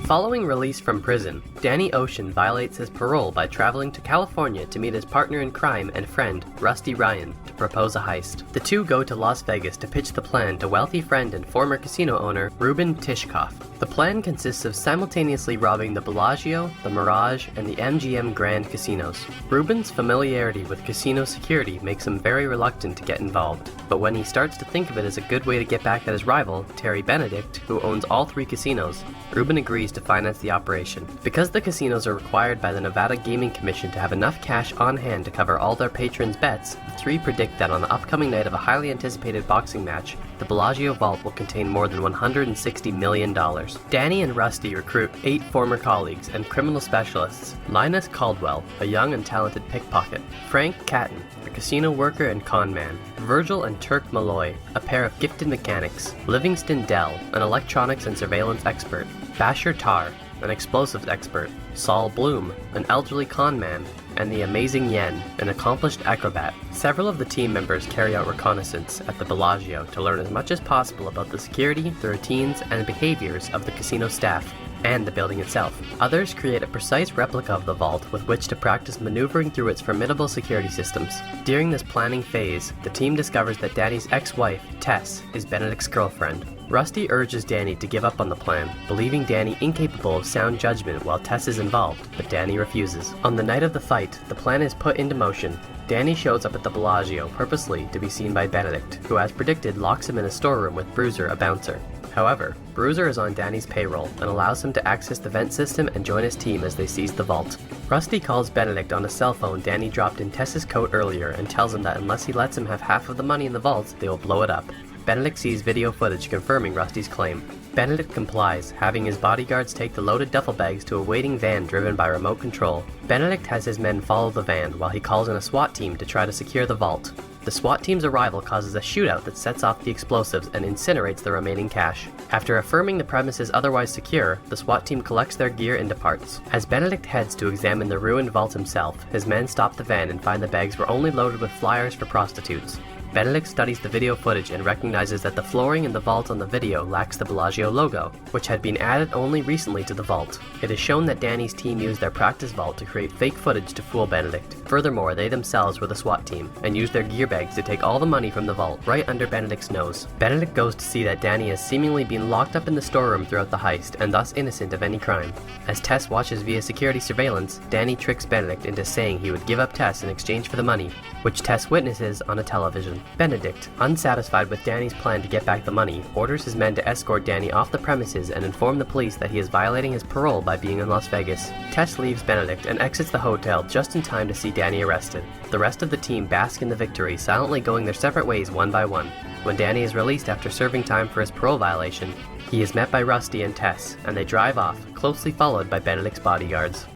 Following release from prison, Danny Ocean violates his parole by traveling to California to meet his partner in crime and friend, Rusty Ryan, to propose a heist. The two go to Las Vegas to pitch the plan to wealthy friend and former casino owner, Ruben Tishkoff. The plan consists of simultaneously robbing the Bellagio, the Mirage, and the MGM Grand casinos. Ruben's familiarity with casino security makes him very reluctant to get involved, but when he starts to think of it as a good way to get back at his rival, Terry Benedict, who owns all three casinos, Ruben agrees to finance the operation. Because the casinos are required by the Nevada Gaming Commission to have enough cash on hand to cover all their patrons' bets, the three predict that on the upcoming night of a highly anticipated boxing match, the Bellagio vault will contain more than $160 million. Danny and Rusty recruit 8 former colleagues and criminal specialists: Linus Caldwell, a young and talented pickpocket; Frank Catton, a casino worker and con man; Virgil and Turk Malloy, a pair of gifted mechanics; Livingston Dell, an electronics and surveillance expert; Basher Tar, an explosives expert; Saul Bloom, an elderly con man; and the amazing Yen, an accomplished acrobat. Several of the team members carry out reconnaissance at the Bellagio to learn as much as possible about the security, the routines, and behaviors of the casino staff, and the building itself. Others create a precise replica of the vault with which to practice maneuvering through its formidable security systems. During this planning phase, the team discovers that Danny's ex-wife, Tess, is Benedict's girlfriend. Rusty urges Danny to give up on the plan, believing Danny incapable of sound judgment while Tess is involved, but Danny refuses. On the night of the fight, the plan is put into motion. Danny shows up at the Bellagio purposely to be seen by Benedict, who as predicted locks him in a storeroom with Bruiser, a bouncer. However, Bruiser is on Danny's payroll and allows him to access the vent system and join his team as they seize the vault. Rusty calls Benedict on a cell phone Danny dropped in Tess's coat earlier and tells him that unless he lets him have half of the money in the vault, they will blow it up. Benedict sees video footage confirming Rusty's claim. Benedict complies, having his bodyguards take the loaded duffel bags to a waiting van driven by remote control. Benedict has his men follow the van while he calls in a SWAT team to try to secure the vault. The SWAT team's arrival causes a shootout that sets off the explosives and incinerates the remaining cash. After affirming the premise is otherwise secure, the SWAT team collects their gear and departs. As Benedict heads to examine the ruined vault himself, his men stop the van and find the bags were only loaded with flyers for prostitutes. Benedict studies the video footage and recognizes that the flooring in the vault on the video lacks the Bellagio logo, which had been added only recently to the vault. It is shown that Danny's team used their practice vault to create fake footage to fool Benedict. Furthermore, they themselves were the SWAT team, and used their gear bags to take all the money from the vault right under Benedict's nose. Benedict goes to see that Danny has seemingly been locked up in the storeroom throughout the heist, and thus innocent of any crime. As Tess watches via security surveillance, Danny tricks Benedict into saying he would give up Tess in exchange for the money, which Tess witnesses on a television. Benedict, unsatisfied with Danny's plan to get back the money, orders his men to escort Danny off the premises and inform the police that he is violating his parole by being in Las Vegas. Tess leaves Benedict and exits the hotel just in time to see Danny arrested. The rest of the team bask in the victory, silently going their separate ways one by one. When Danny is released after serving time for his parole violation, he is met by Rusty and Tess, and they drive off, closely followed by Benedict's bodyguards.